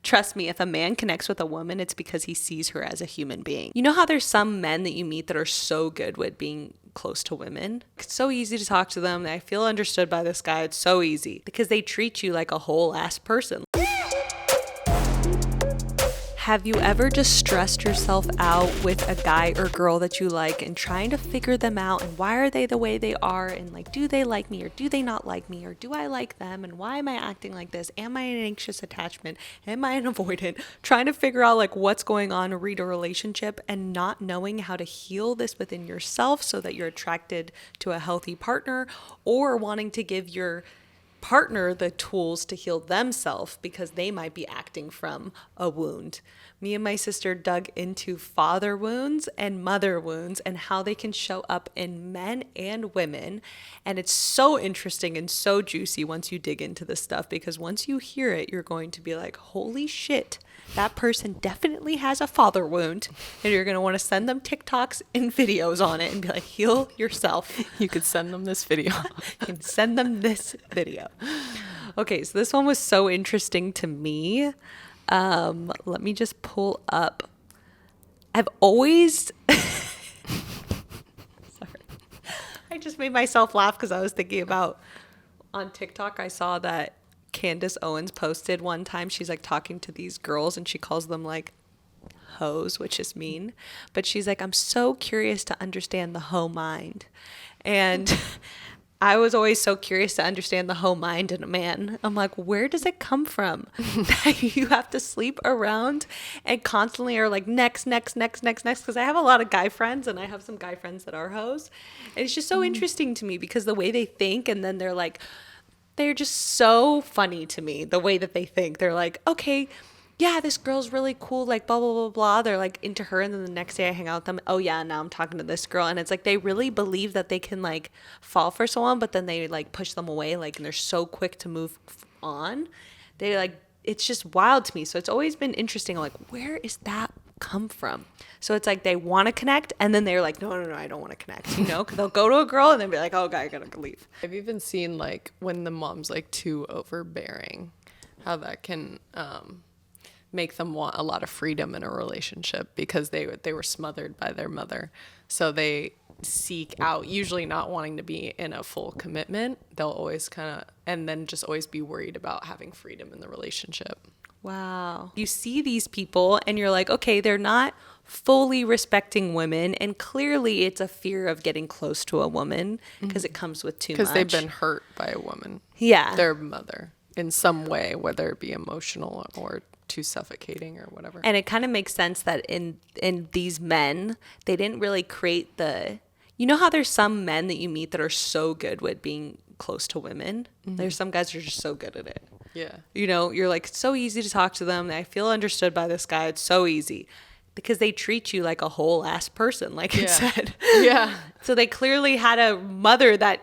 Trust me, if a man connects with a woman, it's because he sees her as a human being. You know how there's some men that you meet that are so good with being close to women? It's so easy to talk to them. I feel understood by this guy. It's so easy because they treat you like a whole ass person. Have you ever just stressed yourself out with a guy or girl that you like and trying to figure them out and why are they the way they are and like, do they like me or do they not like me or do I like them and why am I acting like this? Am I an anxious attachment? Am I an avoidant? Trying to figure out like what's going on to read a relationship and not knowing how to heal this within yourself so that you're attracted to a healthy partner, or wanting to give your partner the tools to heal themselves because they might be acting from a wound. Me and my sister dug into father wounds and mother wounds and how they can show up in men and women. And it's so interesting and so juicy once you dig into this stuff, because once you hear it, you're going to be like, holy shit, that person definitely has a father wound. And you're going to want to send them TikToks and videos on it and be like, heal yourself. You could send them this video. You can send them this video. Okay, so this one was so interesting to me. Let me just pull up. I've always... Sorry. I just made myself laugh because I was thinking about... On TikTok, I saw that Candace Owens posted one time. She's like talking to these girls and she calls them like hoes, which is mean. But she's like, I'm so curious to understand the hoe mind. And... I was always so curious to understand the hoe mind in a man. I'm like, where does it come from that you have to sleep around and constantly are like next? Because I have a lot of guy friends and I have some guy friends that are hoes. And it's just so interesting to me because the way they think, and then they're just so funny to me, the way that they think. They're like, okay, yeah, this girl's really cool, like blah, blah, blah, blah. They're like into her. And then the next day I hang out with them. Oh yeah, now I'm talking to this girl. And it's like, they really believe that they can like fall for someone, but then they like push them away. Like, and they're so quick to move on. They like, it's just wild to me. So it's always been interesting. Like, where is that come from? So it's like, they want to connect. And then they're like, no, I don't want to connect. You know, cause they'll go to a girl and then be like, oh God, I gotta leave. I've even seen like when the mom's like too overbearing, how that can, make them want a lot of freedom in a relationship because they were smothered by their mother. So they seek out, usually not wanting to be in a full commitment. They'll always kind of, and then just always be worried about having freedom in the relationship. Wow. You see these people and you're like, okay, they're not fully respecting women. And clearly it's a fear of getting close to a woman because it comes with too much. Because they've been hurt by a woman. Yeah. Their mother in some way, whether it be emotional or too suffocating or whatever. And it kind of makes sense that in these men, they didn't really create the, you know how there's some men that you meet that are so good with being close to women? There's some guys who are just so good at it. Yeah. You know, you're like, it's so easy to talk to them. I feel understood by this guy. It's so easy because they treat you like a whole ass person, like it said. Yeah. So they clearly had a mother that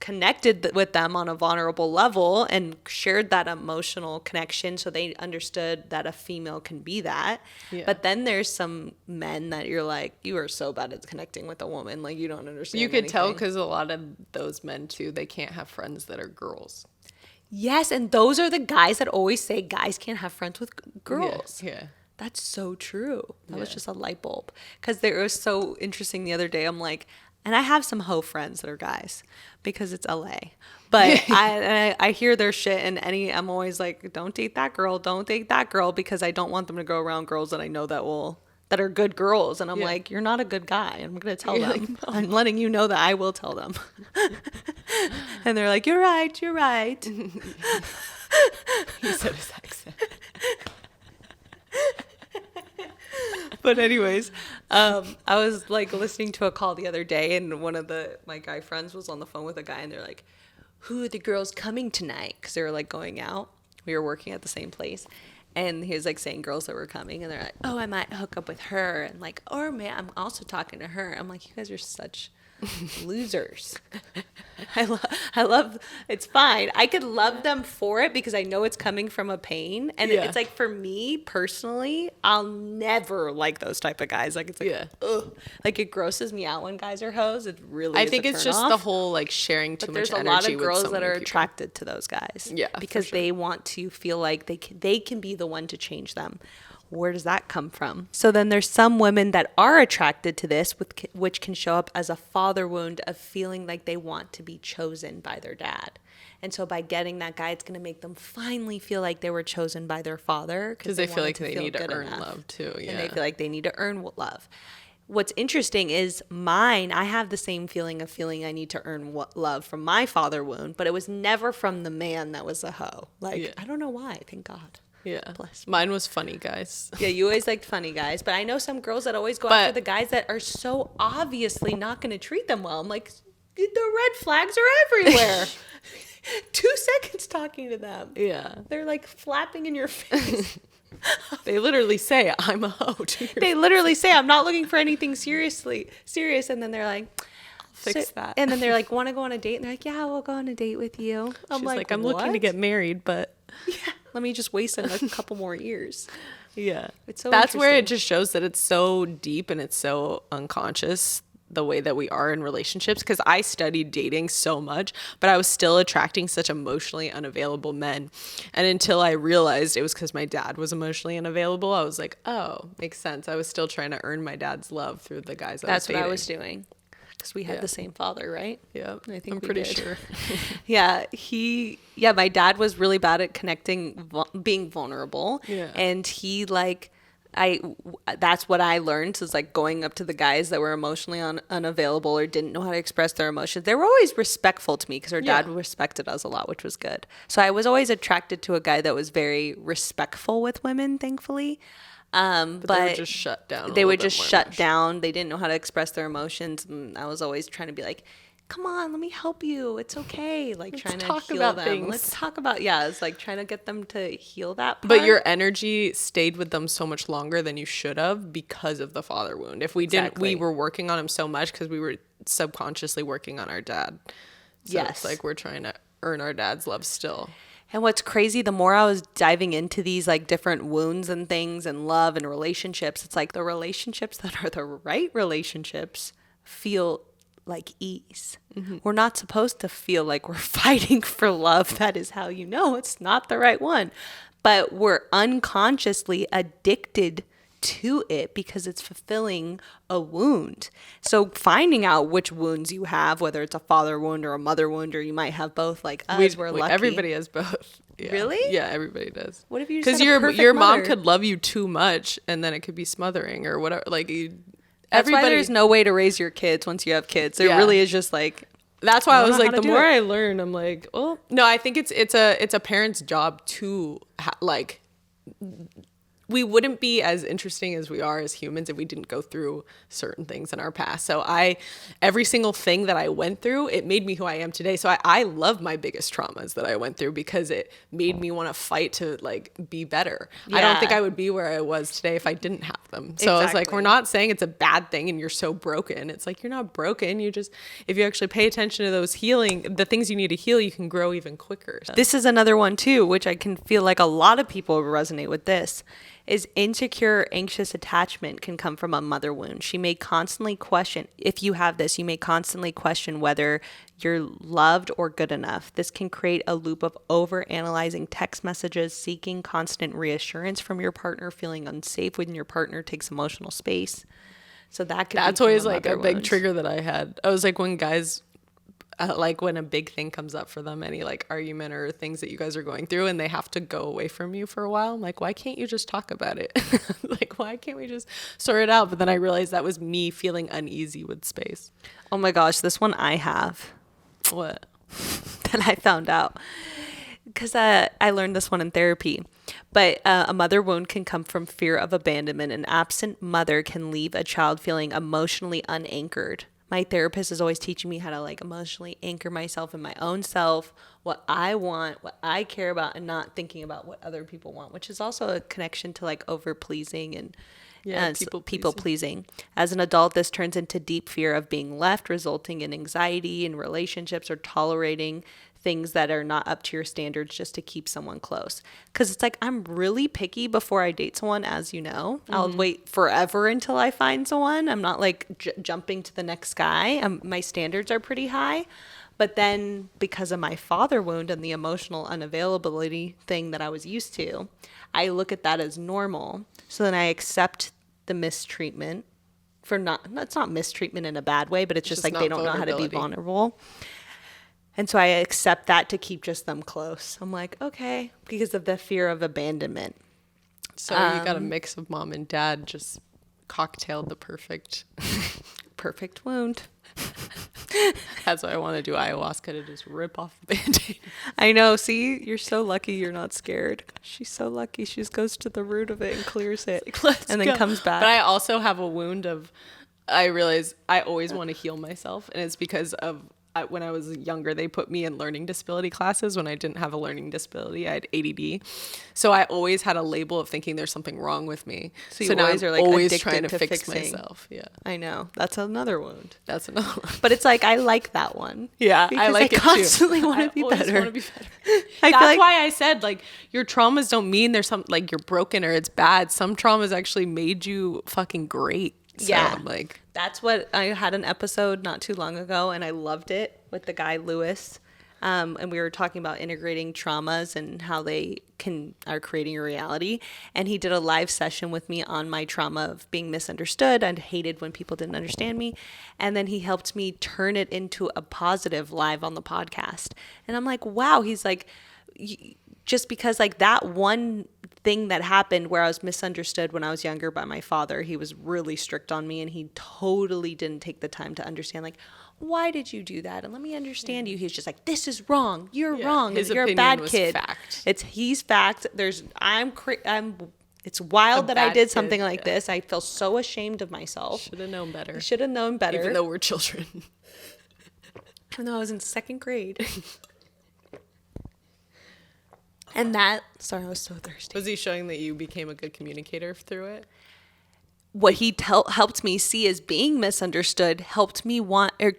connected with them on a vulnerable level and shared that emotional connection, so they understood that a female can be that. But then there's some men that you're like, you are so bad at connecting with a woman, like you don't understand You could tell anything. because a lot of those men too, they can't have friends that are girls. Yes, and those are the guys that always say guys can't have friends with girls. Yeah. That's so true. That was just a light bulb. Because it was so interesting the other day. I'm like, and I have some hoe friends that are guys because it's LA. But I hear their shit, and I'm always like, don't date that girl because I don't want them to go around girls that I know that are good girls. And I'm like, you're not a good guy. I'm going to tell them. Like, no. I'm letting you know that I will tell them. And they're like, you're right. He said his accent. But anyways, I was like listening to a call the other day, and one of my guy friends was on the phone with a guy, and they're like, who are the girls coming tonight? Because they were like going out. We were working at the same place. And he was like saying girls that were coming, and they're like, oh, I might hook up with her. And like, or man, I'm also talking to her. I'm like, you guys are such Losers. I love, it's fine. I could love them for it because I know it's coming from a pain. And Yeah. it's like, for me personally, I'll never like those type of guys. Like, it's like, Yeah. ugh. Like, it grosses me out when guys are hoes. It really I is think a it's just turn the off. whole like sharing too But much there's a energy lot of with girls so that many are people. attracted to those guys. Yeah, for because sure. they want to feel like they can be the one to change them. Where does that come from? So then there's some women that are attracted to this, which can show up as a father wound of feeling like they want to be chosen by their dad. And so by getting that guy, it's going to make them finally feel like they were chosen by their father. Because they feel wanted like they need to good earn enough. love too. Yeah. And they feel like they need to earn love. What's interesting is I have the same feeling of feeling I need to earn love from my father wound, but it was never from the man that was a hoe. Like, Yeah. I don't know why. Thank God. Yeah. Bless me. Mine was funny guys. Yeah, you always liked funny guys, but I know some girls that always go But- after the guys that are so obviously not going to treat them well. I'm like, the red flags are everywhere. 2 seconds talking to them. Yeah. They're like flapping in your face. They literally say, I'm a hoe. to your- They literally say, I'm not looking for anything serious. And then they're like, Fix that. And then they're like, want to go on a date? And they're like, yeah, we'll go on a date with you. I'm She's like, I'm what? looking to get married, but Yeah, let me just waste a couple more years. yeah. It's so That's where it interesting. just shows that it's so deep and it's so unconscious the way that we are in relationships, because I studied dating so much, but I was still attracting such emotionally unavailable men. And until I realized it was because my dad was emotionally unavailable, I was like, oh, makes sense. I was still trying to earn my dad's love through the guys I was That's dating. what I was doing. Because we had Yeah. the same father, right? Yeah, I think I'm we pretty did. sure. Yeah, my dad was really bad at connecting, being vulnerable. Yeah. And he that's what I learned, is like going up to the guys that were emotionally unavailable or didn't know how to express their emotions. They were always respectful to me because our dad Yeah. respected us a lot, which was good. So I was always attracted to a guy that was very respectful with women, thankfully. But They would just shut down. they would just shut down. They didn't know how to express their emotions. And I was always trying to be like, come on, let me help you. It's okay. Like, trying to talk heal about them. things. Let's talk about, it's like trying to get them to heal that part. But your energy stayed with them so much longer than you should have because of the father wound. If we didn't, Exactly. we were working on him so much because we were subconsciously working on our dad. So Yes. it's like we're trying to earn our dad's love still. And what's crazy, the more I was diving into these like different wounds and things and love and relationships, it's like the relationships that are the right relationships feel like ease. Mm-hmm. We're not supposed to feel like we're fighting for love. That is how you know it's not the right one. But we're unconsciously addicted to it because it's fulfilling a wound. So finding out which wounds you have, whether it's a father wound or a mother wound, or you might have both, like us, we're lucky. Everybody has both. Yeah. Really? Yeah, everybody does. What if you just because had a perfect your mom mother? could love you too much, and then it could be smothering or whatever. Like That's why there's no way to raise your kids once you have kids. There Yeah. really is just like, That's why I don't was know like, how to the do more it. I learn, I'm like, well, no, I think it's a parent's job to like. We wouldn't be as interesting as we are as humans if we didn't go through certain things in our past. So every single thing that I went through, it made me who I am today. So I love my biggest traumas that I went through because it made me want to fight to like be better. I don't think Yeah. I would be where I was today if I didn't have them. So I was like, Exactly. we're not saying it's a bad thing and you're so broken. It's like, you're not broken. You just, if you actually pay attention to the things you need to heal, you can grow even quicker. this is another one too, which I can feel like a lot of people resonate with this, is insecure, anxious attachment can come from a mother wound. She may constantly question, if you have this, you may constantly question whether you're loved or good enough. This can create a loop of over-analyzing text messages, seeking constant reassurance from your partner, feeling unsafe when your partner takes emotional space. So that's Always like a big trigger that I had. I was like, when guys, like when a big thing comes up for them, any like argument or things that you guys are going through and they have to go away from you for a while, I'm like, why can't you just talk about it? Like, why can't we just sort it out? But then I realized that was me feeling uneasy with space. Oh my gosh, this one I have. What? That I found out. Because I learned this one in therapy. But a mother wound can come from fear of abandonment. An absent mother can leave a child feeling emotionally unanchored. My therapist is always teaching me how to like emotionally anchor myself in my own self, what I want, what I care about, and not thinking about what other people want, which is also a connection to like over pleasing and Yeah, and people people pleasing. As an adult, this turns into deep fear of being left, resulting in anxiety in relationships or tolerating things that are not up to your standards just to keep someone close. Because it's like, I'm really picky before I date someone, as you know. I'll wait forever until I find someone. I'm not like jumping to the next guy. My standards are pretty high. But then because of my father wound and the emotional unavailability thing that I was used to, I look at that as normal. So then I accept the mistreatment for it's not mistreatment in a bad way, but it's just like they don't know how to be vulnerable. And so I accept that to keep just them close. I'm like, okay, because of the fear of abandonment. So you got a mix of mom and dad just cocktailed the perfect wound. That's why I want to do ayahuasca, to just rip off the Band-Aid. I know. See, you're so lucky you're not scared. She's so lucky. She just goes to the root of it and clears it and then comes back. But I also have a wound of, I realize I always want to heal myself. And it's because of when I was younger, they put me in learning disability classes when I didn't have a learning disability. I had ADD. So I always had a label of thinking there's something wrong with me. So now are like always trying to fix myself. Yeah. I know. That's another wound. That's another one. But it's like, I like that one. Yeah, I like it too. I constantly want to be better. That's why I said, like, your traumas don't mean there's something like you're broken or it's bad. Some traumas actually made you fucking great. So, yeah. Like, that's what I had an episode not too long ago, and I loved it with the guy Lewis. And we were talking about integrating traumas and how they are creating a reality. And he did a live session with me on my trauma of being misunderstood. I hated when people didn't understand me. And then he helped me turn it into a positive live on the podcast. And I'm like, wow. He's like, just because like that one thing that happened where I was misunderstood when I was younger by my father, he was really strict on me and he totally didn't take the time to understand, like, why did you do that? And let me understand you. He's just like, this is wrong. You're wrong. His You're a opinion bad was kid. Fact. He's fact. It's wild that I did something like this. I feel so ashamed of myself. Should have known better. Should have known better. Even though we're children. Even though I was in second grade. And that, sorry, I was so thirsty. Was he showing that you became a good communicator through it? What he helped me see as being misunderstood helped me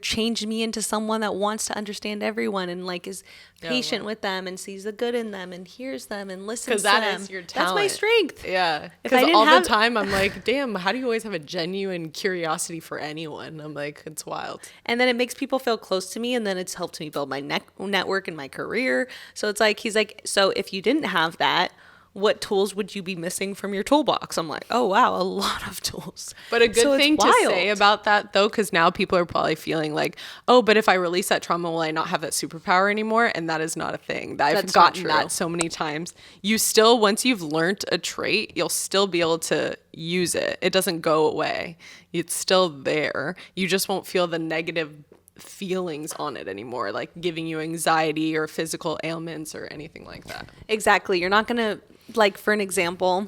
changed me into someone that wants to understand everyone and like is patient with them and sees the good in them and hears them and listens to them. Because that is your talent. That's my strength. Yeah. Because the time I'm like, damn, how do you always have a genuine curiosity for anyone? I'm like, it's wild. And then it makes people feel close to me, and then it's helped me build my network and my career. So it's like, he's like, so if you didn't have that, what tools would you be missing from your toolbox? I'm like, oh, wow, a lot of tools. But a good thing to say about that, though, because now people are probably feeling like, oh, but if I release that trauma, will I not have that superpower anymore? And that is not a thing. I've gotten that so many times. You still, once you've learned a trait, you'll still be able to use it. It doesn't go away. It's still there. You just won't feel the negative feelings on it anymore, like giving you anxiety or physical ailments or anything like that. Exactly. You're not going to, like, for an example,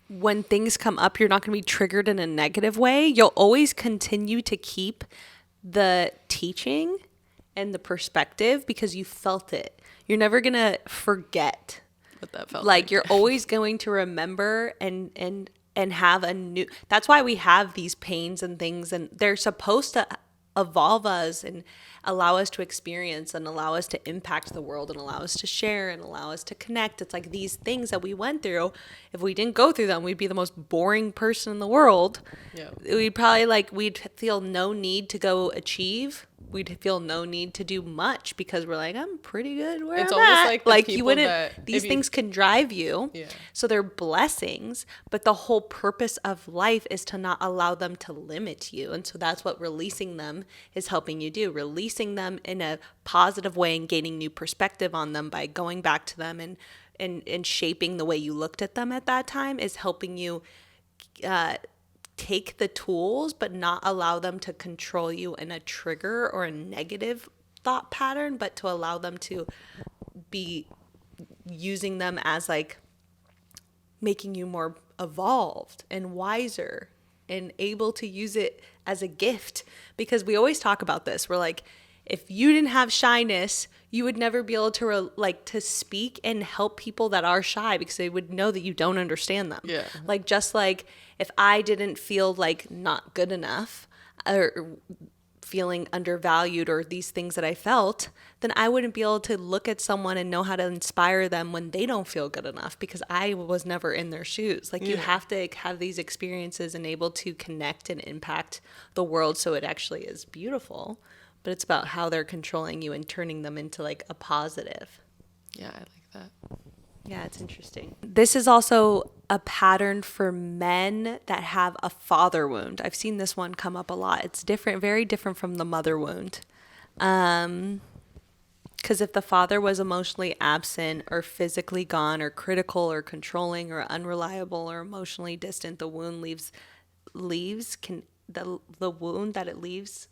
when things come up, you're not going to be triggered in a negative way. You'll always continue to keep the teaching and the perspective because you felt it. You're never going to forget what that felt like. You're always going to remember and have a new, that's why we have these pains and things, and they're supposed to evolve us and allow us to experience and allow us to impact the world and allow us to share and allow us to connect. It's like these things that we went through, if we didn't go through them, we'd be the most boring person in the world. Yeah. We'd probably we'd feel no need to go achieve. We'd feel no need to do much because we're like, I'm pretty good where it's I'm almost at. Like you wouldn't, these things can drive you. Yeah. So they're blessings, but the whole purpose of life is to not allow them to limit you. And so that's what releasing them is helping you do. Releasing them in a positive way and gaining new perspective on them by going back to them and shaping the way you looked at them at that time is helping you take the tools, but not allow them to control you in a trigger or a negative thought pattern, but to allow them to be using them as like making you more evolved and wiser and able to use it as a gift. Because we always talk about this. We're like, if you didn't have shyness, you would never be able to to speak and help people that are shy, because they would know that you don't understand them. Yeah. Like, just like if I didn't feel like not good enough or feeling undervalued or these things that I felt, then I wouldn't be able to look at someone and know how to inspire them when they don't feel good enough, because I was never in their shoes. Like, you have to have these experiences and able to connect and impact the world so it actually is beautiful. But it's about how they're controlling you and turning them into like a positive. Yeah, I like that. Yeah, it's interesting. This is also a pattern for men that have a father wound. I've seen this one come up a lot. It's different, very different from the mother wound. Because if the father was emotionally absent or physically gone or critical or controlling or unreliable or emotionally distant, the wound the wound that it leaves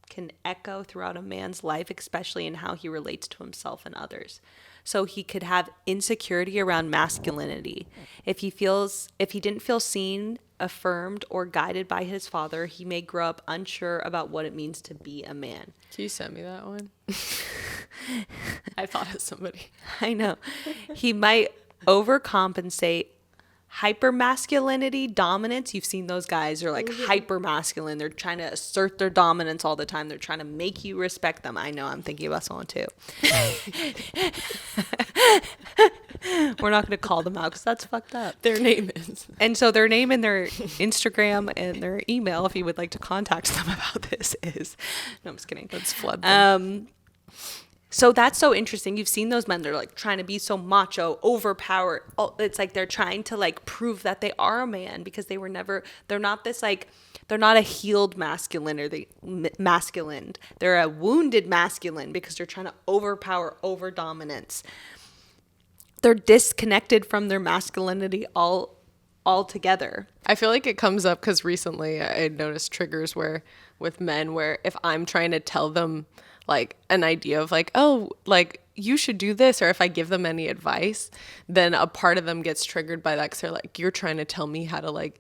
can echo throughout a man's life, especially in how he relates to himself and others. So he could have insecurity around masculinity. If he didn't feel seen, affirmed, or guided by his father, he may grow up unsure about what it means to be a man. Can you send me that one? I thought of somebody. I know. He might overcompensate. Hypermasculinity, dominance. You've seen those guys are like hyper masculine. They're trying to assert their dominance all the time. They're trying to make you respect them. I know, I'm thinking about someone too. We're not going to call them out because that's fucked up. Their name is. And so their name and their Instagram and their email, if you would like to contact them about this, is. No, I'm just kidding. Let's flood them. So that's so interesting. You've seen those men, they're like trying to be so macho, overpowered. It's like they're trying to like prove that they are a man, because they're not this like, they're not a healed masculine or masculine. They're a wounded masculine because they're trying to overpower, over dominance. They're disconnected from their masculinity altogether. I feel like it comes up because recently I noticed triggers with men where if I'm trying to tell them like an idea of like, oh, like you should do this, or if I give them any advice, then a part of them gets triggered by that because they're like, you're trying to tell me how to like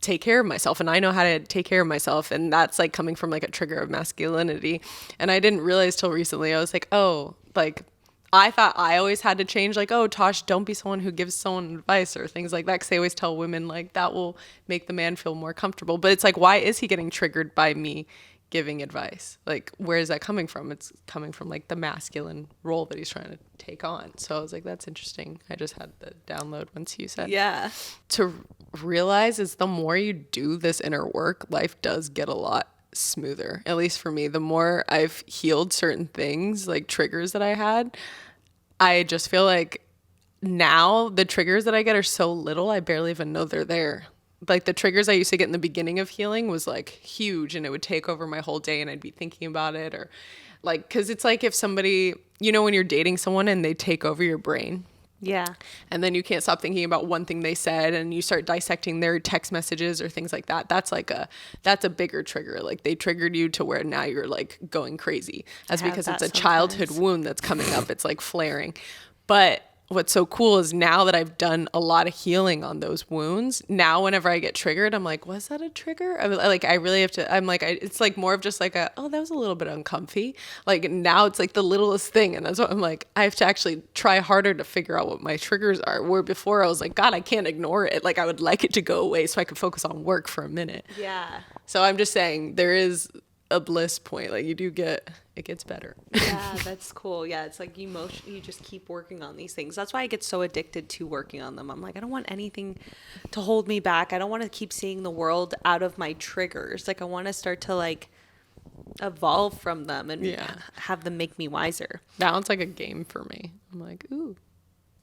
take care of myself, and I know how to take care of myself, and that's like coming from like a trigger of masculinity. And I didn't realize till recently. I was like, oh, like I thought I always had to change, like, oh, Tosh, don't be someone who gives someone advice or things like that, because they always tell women like that will make the man feel more comfortable. But it's like, why is he getting triggered by me giving advice? Like, where is that coming from? It's coming from like the masculine role that he's trying to take on. So I was like, that's interesting. I just had the download once you said. Yeah. To realize is the more you do this inner work, life does get a lot smoother. At least for me, the more I've healed certain things, like triggers that I had, I just feel like now the triggers that I get are so little, I barely even know they're there. Like the triggers I used to get in the beginning of healing was like huge, and it would take over my whole day, and I'd be thinking about it, or like, cause it's like if somebody, you know, when you're dating someone and they take over your brain. Yeah. And then you can't stop thinking about one thing they said, and you start dissecting their text messages or things like that. That's a bigger trigger. Like they triggered you to where now you're like going crazy. That's because it's a childhood wound that's coming up. It's like flaring. But what's so cool is now that I've done a lot of healing on those wounds, now whenever I get triggered, I'm like, was that a trigger? I really have to, it's like more of just like oh, that was a little bit uncomfy. Like now it's like the littlest thing. And that's what I'm like, I have to actually try harder to figure out what my triggers are. Where before I was like, God, I can't ignore it. Like I would like it to go away so I could focus on work for a minute. Yeah. So I'm just saying there is a bliss point. Like it gets better. Yeah, that's cool. Yeah, it's like you just keep working on these things. That's why I get so addicted to working on them. I'm like, I don't want anything to hold me back. I don't want to keep seeing the world out of my triggers. Like I want to start to like evolve from them and have them make me wiser. Now it's like a game for me. I'm like, ooh,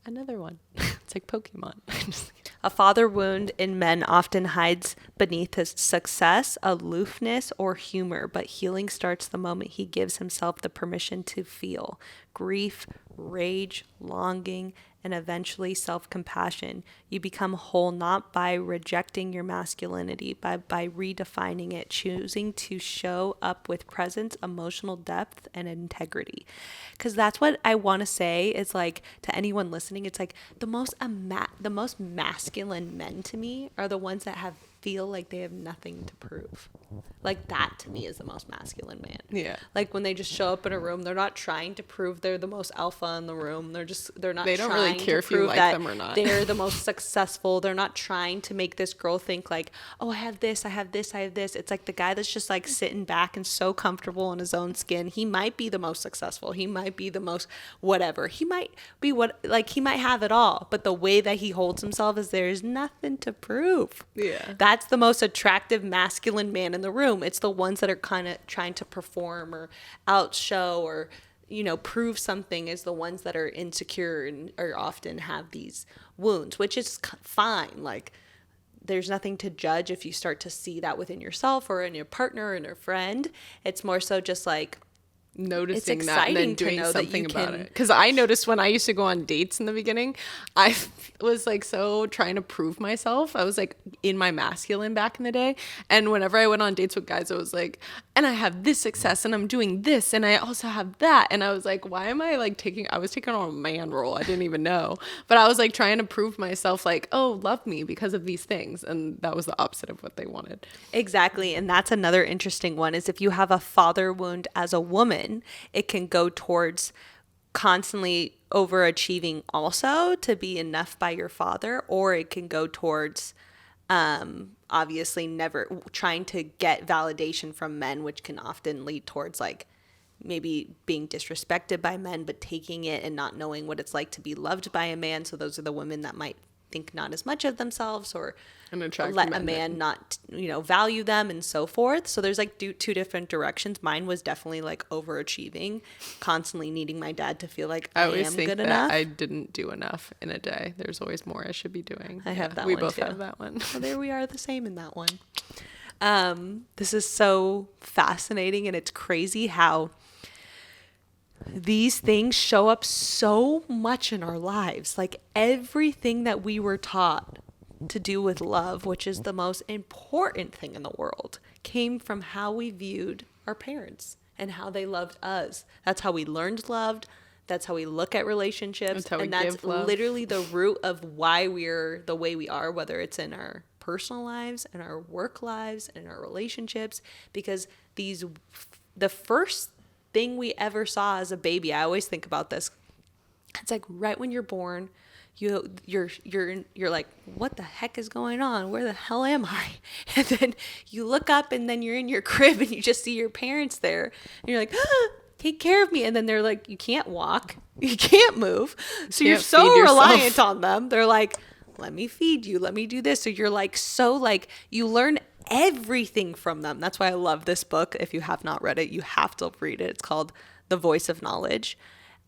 another one. It's like Pokemon. A father wound in men often hides beneath his success, aloofness, or humor, but healing starts the moment he gives himself the permission to feel grief, rage, longing, and eventually self-compassion. You become whole not by rejecting your masculinity, but by redefining it, choosing to show up with presence, emotional depth, and integrity. Because that's what I want to say is like to anyone listening, it's like the most masculine men to me are the ones that feel like they have nothing to prove. Like, that to me is the most masculine man. Yeah. Like, when they just show up in a room, they're not trying to prove they're the most alpha in the room. They're not They don't trying really care to if you prove like that them or not. they're the most successful. They're not trying to make this girl think like, oh, I have this, I have this, I have this. It's like the guy that's just like sitting back and so comfortable in his own skin. He might be the most successful. He might be the most whatever. He might be he might have it all. But the way that he holds himself is there's nothing to prove. Yeah. That's the most attractive masculine man in the room. It's the ones that are kind of trying to perform or outshow or, you know, prove something, is the ones that are insecure and or often have these wounds, which is fine. Like, there's nothing to judge if you start to see that within yourself or in your partner and your friend. It's more so just like, noticing it's that and then exciting to doing know that something you about can- it. Because I noticed when I used to go on dates in the beginning, I was like so trying to prove myself. I was like in my masculine back in the day. And whenever I went on dates with guys, I was like, and I have this success and I'm doing this and I also have that. And I was like, why am I like I was taking on a man role. I didn't even know. But I was like trying to prove myself like, oh, love me because of these things. And that was the opposite of what they wanted. Exactly. And that's another interesting one, is if you have a father wound as a woman, it can go towards constantly overachieving also to be enough by your father, or it can go towards obviously never trying to get validation from men, which can often lead towards like maybe being disrespected by men, but taking it and not knowing what it's like to be loved by a man. So those are the women that might think not as much of themselves, or let a man not, you know, value them and so forth. So there's like two different directions. Mine was definitely like overachieving, constantly needing my dad to feel like I always am think good that enough. I didn't do enough in a day. There's always more I should be doing. I have that we one both too. have that one. Well, there we are, the same in that one. This is so fascinating, and it's crazy how these things show up so much in our lives. Like, everything that we were taught to do with love, which is the most important thing in the world, came from how we viewed our parents and how they loved us. That's how we learned love. That's how we look at relationships. And that's literally the root of why we're the way we are, whether it's in our personal lives, in our work lives, in our relationships, because the first thing we ever saw as a baby, I always think about this. It's like right when you're born, you're like, what the heck is going on? Where the hell am I? And then you look up and then you're in your crib and you just see your parents there. And you're like, take care of me. And then they're like, you can't walk. You can't move. So you're so reliant on them. They're like, let me feed you. Let me do this. So you're like, you learn everything from them. That's why I love this book. If you have not read it, you have to read it. It's called The Voice of Knowledge.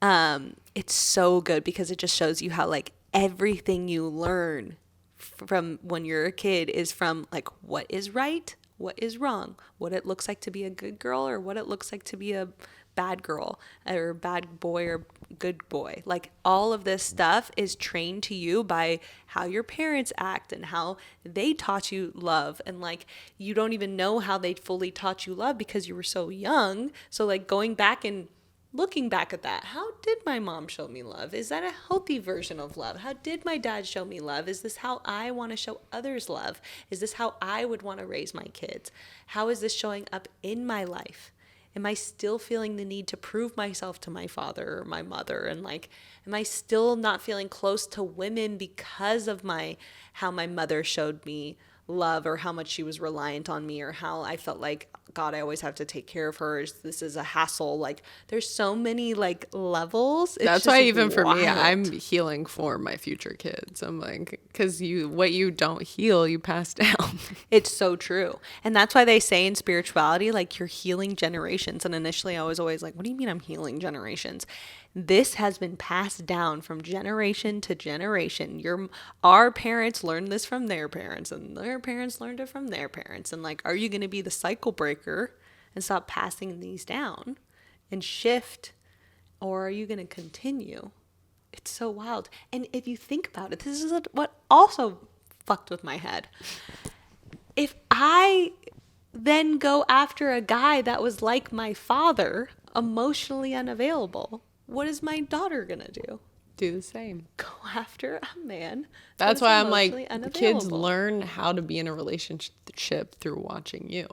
It's so good because it just shows you how like everything you learn from when you're a kid is from like what is right, what is wrong, what it looks like to be a good girl or what it looks like to be a bad girl or bad boy or good boy. Like all of this stuff is trained to you by how your parents act and how they taught you love. And like you don't even know how they fully taught you love because you were so young. So like going back and looking back at that, how did my mom show me love? Is that a healthy version of love? How did my dad show me love? Is this how I want to show others love? Is this how I would want to raise my kids? How is this showing up in my life? Am I still feeling the need to prove myself to my father or my mother? And like, am I still not feeling close to women because of how my mother showed me love or how much she was reliant on me or how I felt like, God, I always have to take care of her. This is a hassle. Like there's so many like levels. That's why even for me, I'm healing for my future kids. I'm like, because what you don't heal, you pass down. It's so true. And that's why they say in spirituality, like you're healing generations. And initially I was always like, what do you mean I'm healing generations? This has been passed down from generation to generation. Our parents learned this from their parents and their parents learned it from their parents. And like, are you going to be the cycle breaker and stop passing these down and shift? Or are you going to continue? It's so wild. And if you think about it, this is what also fucked with my head. If I then go after a guy that was like my father, emotionally unavailable, what is my daughter going to do? Do the same. Go after a man. That's that is why I'm like, emotionally kids unavailable. learn how to be in a relationship through watching you.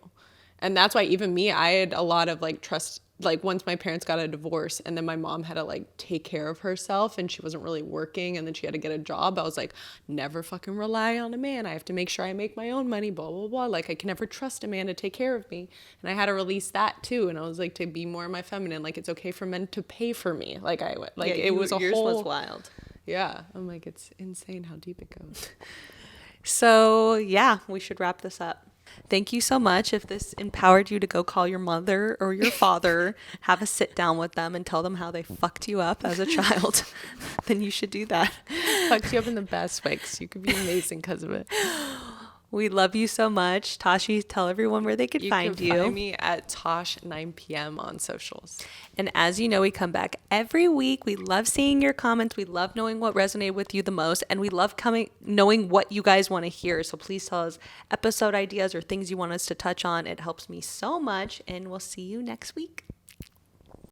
And that's why even me, I had a lot of like trust. Like once my parents got a divorce and then my mom had to like take care of herself and she wasn't really working and then she had to get a job. I was like, never fucking rely on a man. I have to make sure I make my own money, blah, blah, blah. Like I can never trust a man to take care of me. And I had to release that too. And I was like, to be more my feminine, like it's okay for men to pay for me. Like it was a yours whole. was wild. Yeah. I'm like, it's insane how deep it goes. So yeah, we should wrap this up. Thank you so much. If this empowered you to go call your mother or your father, have a sit down with them and tell them how they fucked you up as a child, then you should do that. Fucked you up in the best way because you could be amazing because of it. We love you so much. Tashi, tell everyone where they could find you. You can find me at Tosh 9 p.m. on socials. And as you know, we come back every week. We love seeing your comments. We love knowing what resonated with you the most. And we love knowing what you guys want to hear. So please tell us episode ideas or things you want us to touch on. It helps me so much. And we'll see you next week.